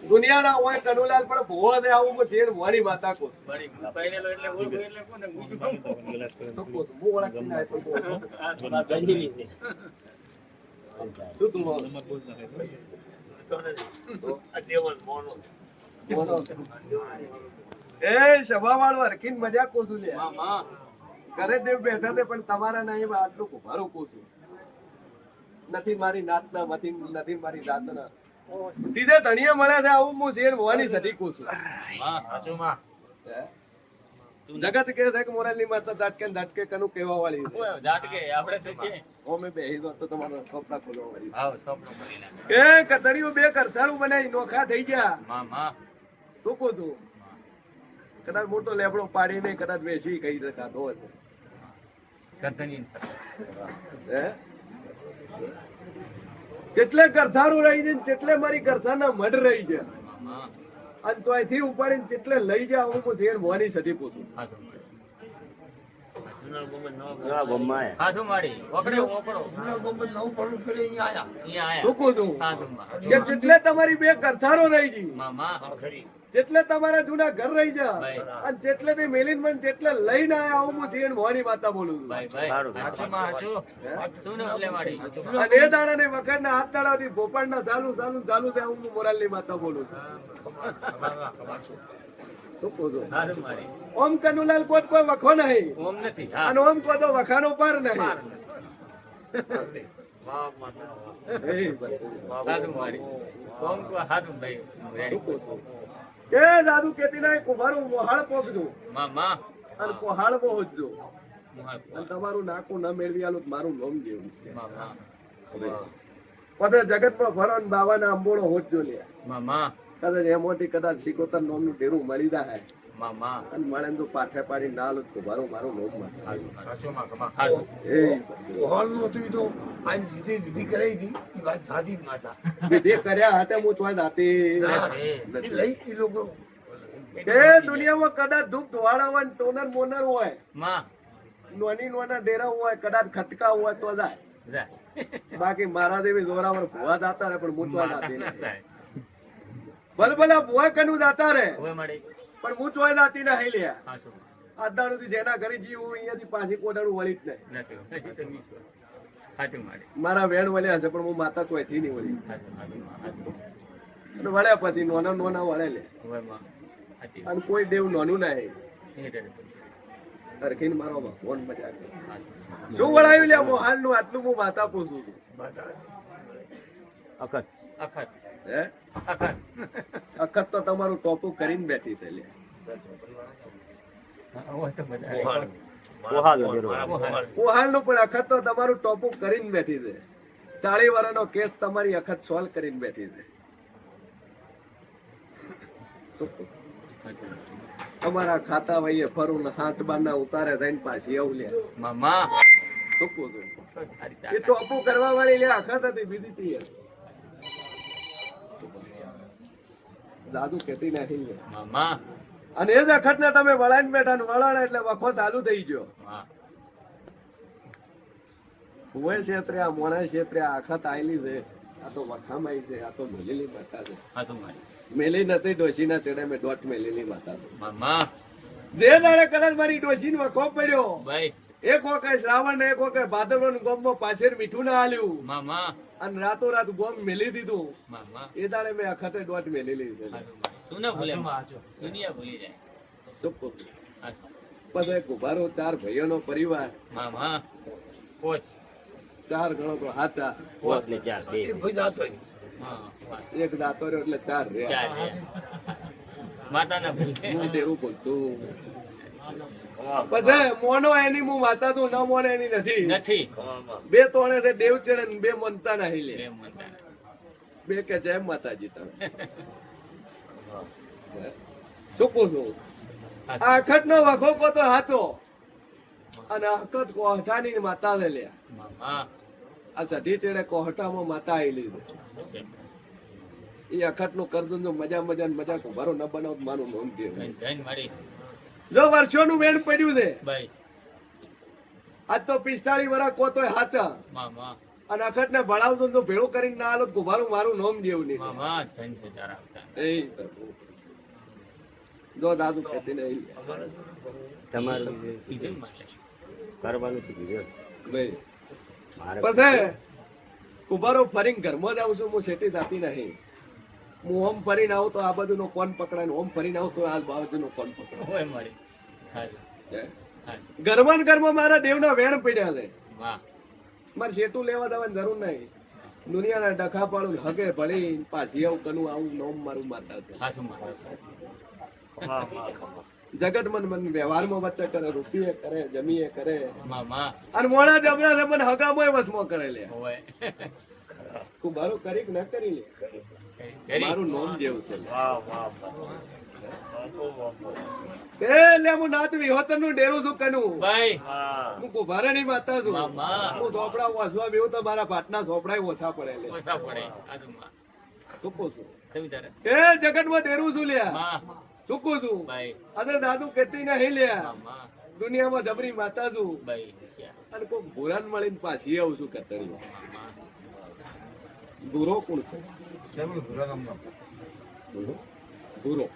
દુનિયાના હોય કનુલાલ પણ ભૂવો દે આવું હું શેર મોરી માતા કો પહેરેલો એટલે ઓળખું એટલે કોને હું ઓળખી ના આપ્યો શું તું એ સભા વાળો હરખીન મજા કોસું લે ઘરે દેવ બેઠા છે પણ તમારા નહીં આટલું કુભારું કોસું નથી મારી નાતના નથી મારી જાતના તીજે ધણીએ મળે છે આવું હું શેર હોવાની સટી કોસું જગત કે છે કે મોરાલની માતા ઝાટકે કનું કેવા વાળી ઝાટકે આપણે તો કે ઓમે બેહી દો તો તમારો કપડા ખોલવા વાળી આવ સપનો કરી નાખ એ કતડીઓ બે કરસારું બનાવી નોખા થઈ ગયા શું કહું તું કદાચ મોટો લેબડો પાડીને કદાચ બેસી કઈ રખાતો હશે હે જેટલે કરસારું રહી છે જેટલે મારી કરસાના મઢ રહી છે અને તો અહીંથી ઉપાડીને જેટલે લઈ જાય હું શેર મોની સધી પૂછું જેટલે તમારી બે કરસારો રહી ગઈ જેટલે તમારા જૂના ઘર રહી જાય અને જેટલે તે મેલીન મન જેટલે લઈને આયા હું શેર મોની માતા બોલું છું અને એ દાડા ને વખત ના હાથ દાડા થી ભોપાળ ના ચાલુ થાય હું મોરાલ ની માતા બોલું છું ઓમ કનુલાલ કોટ કોઈ વખો નહીં ઓમ નથી અને ઓમ કોઈ વખાનો પર નહીં એ દાદુ કેતી ના કુભારું મોહાળ પોકજો અને પોહાળ પહોંચજો અને તમારું નાકું ન મેળવી આલું મારું નોમ જેવું પછી જગતમાં ફરો ને બાવાના અંબોળો હોજો લે કદાચ એમાંથી કદાચ સિકોતર નોમનું ડેરું મળી જાય અને મળે તો પાઠે પાડી ના લો કુભારું મારું નોમ વિધિ કર્યા હાથે હું ચોય દાતી દુનિયામાં કદાચ ધૂપ ધોવાડા હોય ટોનર મોનર હોય નોના ડેરા હોય કદાચ ખટકા હોય તો જાય બાકી મારા દેવી જોરાવર ભુવા દાતા રે પણ મૂચવા દાતી ભલભલા ભુવા કનું દાતા રે પણ હું ચોય દાતી ના હઈ લ્યા આદાણું જેના ઘરે જીવું અહીંયાથી પાછી કોડાણું વળી જ નહીં મારા વેણ વળ્યા હશે પણ હું માતા કોઈ થી નહીં વળી વળ્યા પછી નોના વળે લે અને કોઈ દેવ નોનું ના હરખીને મારો ભગવાન મજા શું વળાયું લે મોહાલ નું આટલું હું માતા પૂછું છું અખત તો તમારું ટોપું કરીને બેઠી છે લે પોહાલ નું પણ અખત તો તમારું ટોપું કરીને બેઠી છે 40 વર્ષનો કેસ તમારી અખત સોલ્વ કરીને બેઠી છે તમારા ખાતા વહીએ ફરું ને હાથ બાના ઉતારે થઈને પાછી આવું લે એ ટોપું કરવા વાળી લે અખત હતી બીજી છીએ દાદુ કેતી નથી અને એ જ અખત ને તમે વળાઈને બેઠા ને વળાણ એટલે વખો ચાલુ થઈ ગયો ભુવે ક્ષેત્રે આ મોણા ક્ષેત્રે આખત આયેલી છે આ તો વખામાં છે આ તો મેલેલી માતા છે મેલી નથી ડોશી ના ચડે મેં દોટ મેલેલી માતા છે જે દાડે કદાચ મારી ડોશી ને વખો પડ્યો એક વખત શ્રાવણ ને એક વખત ભાદરવો ગોમમાં પાછળ મીઠું ના હાલ્યું અને રાતો રાત ગોમ મેલી દીધું એ દાડે મેં અખતે દોટ મેલેલી છે પછી કુભારો 4 ભાઈઓનો પરિવાર 4 ગણો તો હાચા એક દાતો રહ્યો એટલે 4 રહ્યા બોલતું પછી મોનો એની હું માતા તું ન મોને એની નથી બે તોણે છે દેવ ચડે ને બે મનતા નહીં લે બે કે જય માતાજી તમે શું કહું છું આ અખત નો વખો કો તો હાચો અને અખત કોહટાની માતા છે લે આ સધી ચડે કોહટામાં માતા આવેલી છે એ અખત નું કરજન જો મજા કુભારો ન બનાવ મારું નોંધ દે જો વર્ષોનું વેણ પડ્યું છે આજ તો 45 વર્ષ કો તો હાચા અને અખત ને ભણાવતો તો ભેળું કરીને ના આલો કુભારું મારું નામ જેવું નહીં મામા ધન છે તારા આવતા. એ પ્રભુ. જો દાદુ કહેતી નહીં તમારું કીધું ને મારે. કરવાનું છે કીધું. ભાઈ મારે પછી કુભારો ફરીને ઘરમાં જ આવું છું હું શેટી જાતી નહીં હું ઓમ ફરીને આવું તો આ બધું નો કોણ પકડાય ને ઓમ ફરીને આવું તો આ બાજુ નો કોણ પકડાય હોય મારી. હાલ, હે? હાલ. ઘરમાં ને ઘરમાં મારા દેવના વેણ પડ્યા છે વાહ. મારે શેઠું લેવા દેવાની જરૂર નહીં દુનિયાના ડખા પાડું હગે ભળી પાછી આવું કનું આવું નોમ મારું માતા છે હાચું મારે. જગત મન વ્યવહારમાં વચ્ચે કરે રૂપિયે કરે જમીએ કરે મામા અને મોણા જબરા છે મને હગામોય વસમો કરે લે હોય. તું મારું કરી કે ન કરી લે કરી. મારું નોમ જેવું છે વાહ વાહ એ લે હું નાચવી હોતન નું ડેરું છું કનું ભાઈ વાહ હું કુભારે ની માતા છું મામા. હું સોપડા વાસવા બેવું તો મારા પાટના સોપડા ઓછા પડે લે ઓછા પડે. હાચું માં. સુકું છું તમે તારે. એ જગત માં ડેરું છું લ્યા માં. સુકું છું ભાઈ. અરે દાદુ કેતી નહીં લ્યા મામા. દુનિયામાં જબરી માતા છું ભાઈ. હોશિયાર. અને કોઈ ભૂરાન મળીને પાછી આવું છું કતરી મામા. ભૂરો કોણ છે જરૂર ભૂરા ગામનો. ભૂરો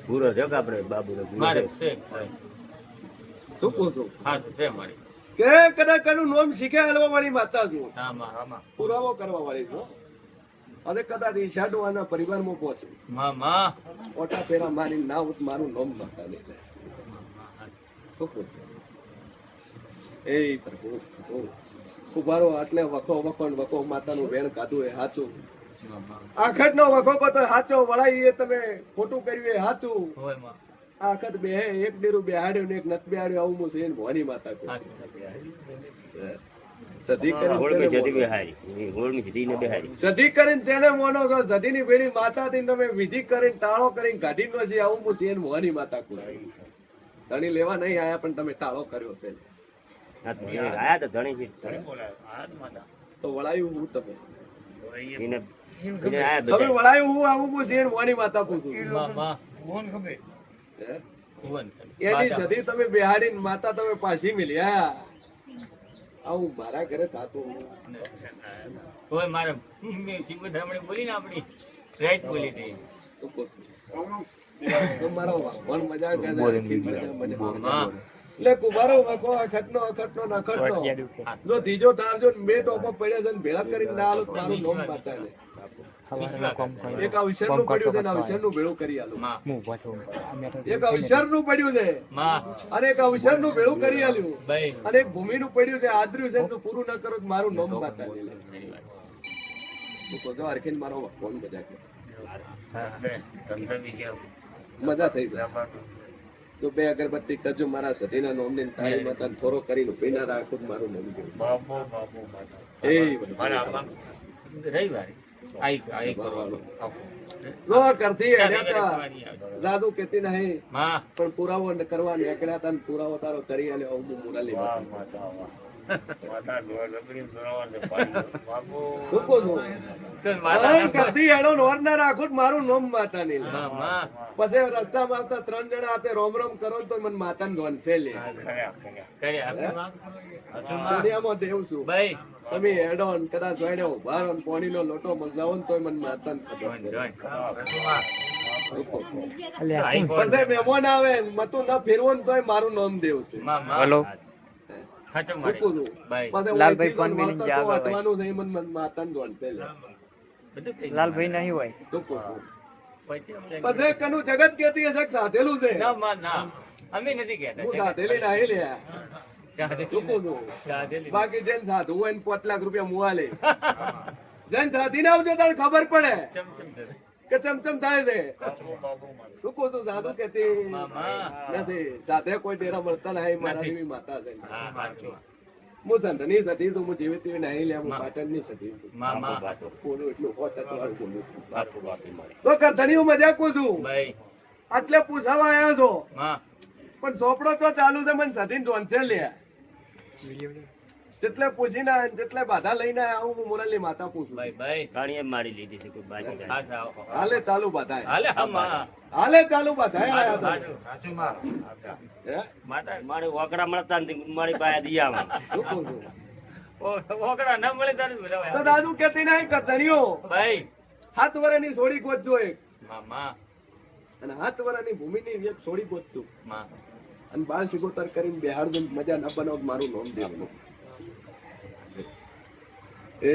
પૂરો છે કે આપણે બાબુનો પૂરો મારે છે. છે. ભાઈ. સુકું છું હા છે મારી. કે કદાચ કનું નોમ શીખે હાલવા વાળી માતા છું હા માં. પુરાવો કરવા વાળી છું હવે કદાચ ઈશાડવાના પરિવારમાં પહોંચું મામા. ઓટા ફેરા મારી ના હોત મારું નોમ માતા નહીં સુકું છું એ પ્રભુ પ્રભુ. કુભારો આટલે વખો વખો માતાનું વેણ કાઢું એ સાચું મામા. આખત નો વખો કો તો સાચો વળાઈ એ તમે ખોટું કર્યું એ સાચું હોય માં. આખત બે એક ડેરું બેહાડ્યું ને એક નત બેહાડ્યું આવું હું છે ભવાની માતા કહું. હાચું. સધી કરીને ગોળમી જેને સીધી મોનો. બેહારી. ગોળમી સીધી ને બેહારી. સધી કરીને જેને મોનો છો સધીની બેડી માતા થી તમે વિધિ કરીને ટાળો કરીને કાઢી નો છે આવું હું છે ભવાની માતા કહું છું. ધણી લેવા નહીં આયા પણ તમે ટાળો કર્યો છે હા, તો એને આયા તો ધણી છે. તો વળાયું હું તમે એને એને આયા તમે બધા. વળાયું હું આવું હું છે ભવાની માતા પૂછું છું. મામા. હે? ભુવન. એની સધી તમે બેહાડીને માતા તમે પાછી મિલ્યા આવું મારા ઘરે થાતું હોય મારે. મેં જીવત હમણાં બોલી ને આપણી રાઈટ બોલી હતી. શું કહું છું? તો મારો વાહણ મજા કરે, મજા. એટલે કુંભારો વખો અખતનો નખતનો. જો ત્રીજો ટારજો ને બે ટોપો પડ્યા છે ને ભેળા કરીને ના આલો તો મારું નોમ માતા ને. એક અવસરનું પડ્યું છે ને અવસરનું ભેળું કરી આલું. માં. એક અવસરનું પડ્યું છે માં. અને એક અવસરનું ભેળું કરી આલ્યું ભાઈ. અને એક ભૂમિનું પડ્યું છે આદર્યું છે ને તું પૂરું ન કરો તો મારું નોમ માતા ને લે. સારી વાત. હું કહું, જો હરખીને મારો ફોન મજા કરે. ધંધા વિશે મજા થઈ જાય તો બે અગરબત્તી કરજો મારા સતીના નોમને તાળી માતા થોરો કરીને પીના રાખું તો મારું નોમ જેવું. એ રવિવારે. આઈ કરવાનું. નો કરતી હેડ્યા તા. દાદુ કેતી નહીં માં. પણ પુરાવો કરવા નીકળ્યા તા ને પુરાવો તારો કરી આલ્યો આવું હું મુરાલી માતા. શું કહું છું? તો માતા અન કરતી હેડો નોર ના રાખું તો મારું નોમ માતા નહીં લે. માં. પછી રસ્તામાં આવતા ત્રણ જણા હાથે રોમ રોમ કરો ને તો મને માતા ને ગણશે લે. કરે આપણે માં. દુનિયામાં દેવ છું ભાઈ. તમે હેડો ને કદાચ વાડે ઉભા રહો ને પાણીનો લોટો મંગાવો ને તોય મને માતા ને ખબર છે. પછી મહેમાન આવે ને મતું ન ફેરવો ને તોય મારું નામ દેવ છે. હેલો. હાચો શું મારી. કહું છું? ભાઈ. પછી લાલભાઈ વાંચી ફોન લો ને મિલિંગ વાંચો તો જાગો ભાઈ. વાંચવાનું છે, એ મને માતાને ગણશે લે. બધું કઈ લાલભાઈ નહીં હોય. શું કહું છું? પછી આપણે- પછી કનું જગત કેતી હશે કે સાધેલું છે. ના માં ના. અમે નથી કહેતા. હું સાધેલી નહીં લે. સાધેલી શું કહું છું? સાધેલી. બાકી જેન સાધુ હોય ને 5 લાખ રૂપિયા મુવા લે. જેન સાધીને આવજો તારે ખબર પડે ચમચમ ધરે. કે ચમચમ થાય છે. શું કહું છું? સાધુ કેતી મામા. નથી. સાથે કોઈ ડેરા મળતા નહીં. મારા નથી. જેવી માતા છે. હા હાચું. હું સંતની સતી છું. હું જેવી તેવી નહીં લે. હું પાટણની સતી છું. મામા. બોલું એટલું હોત જ વાળું બોલું છું. બાપુ બાપી મળે. તો કરતાની હું મજાકું છું. ભાઈ. આટલે પૂછાવા આયા છો માં. પણ સોપડો તો ચાલુ છે. મને સતીન ટોન્સે લે. જેટલે પૂછીને આયા ને જેટલે બાધા લઈને આયા, આવું હું મોરાલી માતા પૂછું. ભાઈ ભાઈ. કાણીએ મારી લીધી છે કોઈ બાકી કાંઈ. હા સાવ. હાલે ચાલુ બાધા. હાલે હા માં. હાલે ચાલુ બાધા આયા હાચું, તો. હાચું. હે? માતા. મારે વાકડા મળતા નથી મારી પાસે દિયામાં. શું કહું છું? ઓકડા ન મળે તારે બધા તો દાદુ કહેતી નહીં કે ધણીઓ ભાઈ 7 વર્ષની સોડી ગોતજો એક મામા અને 7 વર્ષની ભૂમિની એક સોડી ગોતજો માં અને બાળ સિગોતર કરીને બેહાડજો ને મજા ન બનાવ મારું નામ દેવાનું એ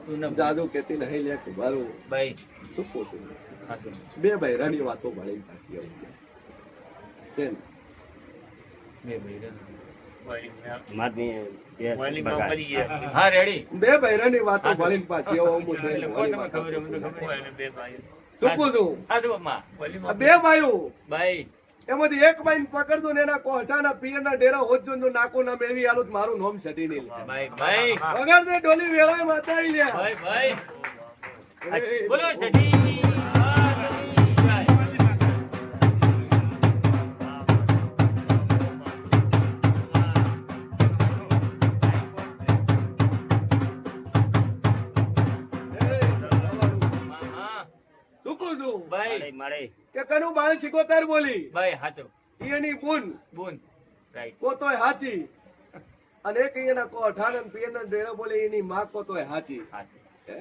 તું ન જાદુ કહેતી નહીં લે કુબારો ભાઈ શું પોતું હાસું બે બૈરાની વાતો ભણીને પાછી આવી ગયા છે ને? બે ભાઈ મારી હા રેડી બે બૈરાની વાતો ભણીને પાછી આવો હું છે ને કોઈ વાળી તમને વાતો ખબર કરું. મને શું પૂછું? હાસુ માં આ બે ભાઈઓ ભાઈ એમાંથી એક ભાઈને પકડજો ને એના કોઠાના પિયરના ડેરા હોજો નું નાકો ના મેળવી આલું તો મારું નામ છટી નહીં લે. ભાઈ ભાઈ વગર તે ડોલી વેળાએ માતા આઈ લે. ભાઈ ભાઈ એ, બોલો સજી શું કહું છું? ભાઈ મળે કે કનું બાળ સિકોતર બોલી ભાઈ હાચો ઈ એની બુન બુન રાઈટ કોતોય હાચી અને એક એના કોઠાના પિયરના ડેરા બોલે એની માં કોતોય હાચી. હાચો હે?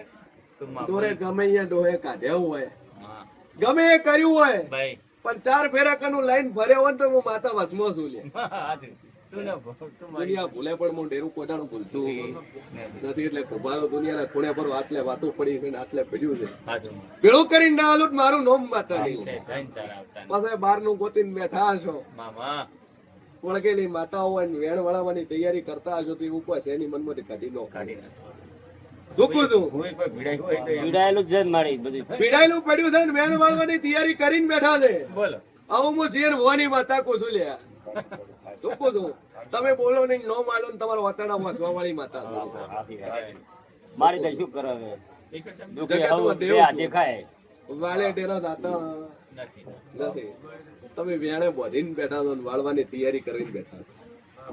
તું માં દોરે ગમે અહીંયા ડોહે કાઢ્યું હોય હા ગમે એ કર્યું હોય ભાઈ પણ 4 ફેરા કનું લાઈન ભર્યો હોય ને તો હું માતા વસમો છું લે. હાચો તું ન ભૂલ, તું મારી દુનિયા ભૂલે પણ હું ડેરું કોટાનું ભૂલતું નથી એટલે કુભારો દુનિયાના ખૂણે પર આટલે વાતો પડી છે ને આટલે પડ્યું છે હાચો ભેળું કરીને ના આલું તો મારું નામ માતા છે નહીં. ધન તારા આવતા પાછા બહાર નું ગોતીને બેઠા હશો મામા વળગેલી માતાઓ હોય ને વેણ વળાવવાની તૈયારી કરતા હશો તો એ ઉપવાસ એની મનમાંથી કાઢી નો કાઢી નાખ. જોખું છું હું કોઈ ભીડાઈ હોય તો પીડાયેલું જ મારી બધું પીડાયેલું પડ્યું છે ને વેણ વળવાની તૈયારી કરીને બેઠા છે. બોલો આવું હું શેર હોવાની માતા કુશું લ્યા. જોખું છું તમે બોલો નહીં નો માલો ને તમારો વતના વસવા વાળી માતા છો. મારી તો શું કરે હવે? એક જ એમ દુખે જગતમાં હવે દેવ બે હાથે છું. ખાય વાલે ડેરા દાતા નથી નથી તમે વેણે બોધીને બેઠા છો ને વાળવાની તૈયારી કરીને બેઠા છો.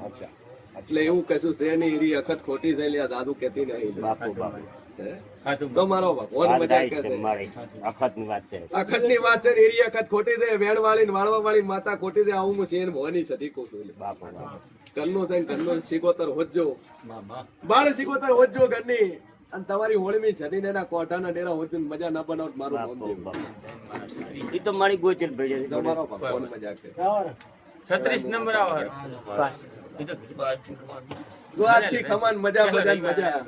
અચ્છા એટલે એવું કશું છે નહીં એરી અખત ખોટી થઈ લ્યા દાદુ કેતી નહીં. બાપુ બાપુ હે? હાચું તો મારો ભગવાન વાત મજા રાઈટ કે છે છે મારી અખતની વાત છે અખતની વાત છે ને એરી અખત ખોટી દે વેણ વાળી ને વાળવા વાળી માતા ખોટી દે આવું હું શેર ભવાની સદી કહું છું. બાપુ બાપુ ઘરનું છે ને ઘરનું સિકોતર હોજો મામા બાળ સિકોતર હોજો ઘરની અને તમારી હોળમી સદી ને એના કોઠાના ડેરા હોજો ને મજા ના બનાવ તો મારું નામ બાપુ દેવું. બાપુ ઈ તો મારી ગોચર ભેજે છે તમારો ભગવાન મજા કે છે. 36 નંબર આવે એ તો જો આજથી ખમાન મજા મજા ને મજા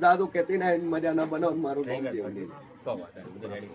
દાદુ કેતી ના મજા ના બનાવ તો મારું નામ દેવું. તો વાત બધું રેડી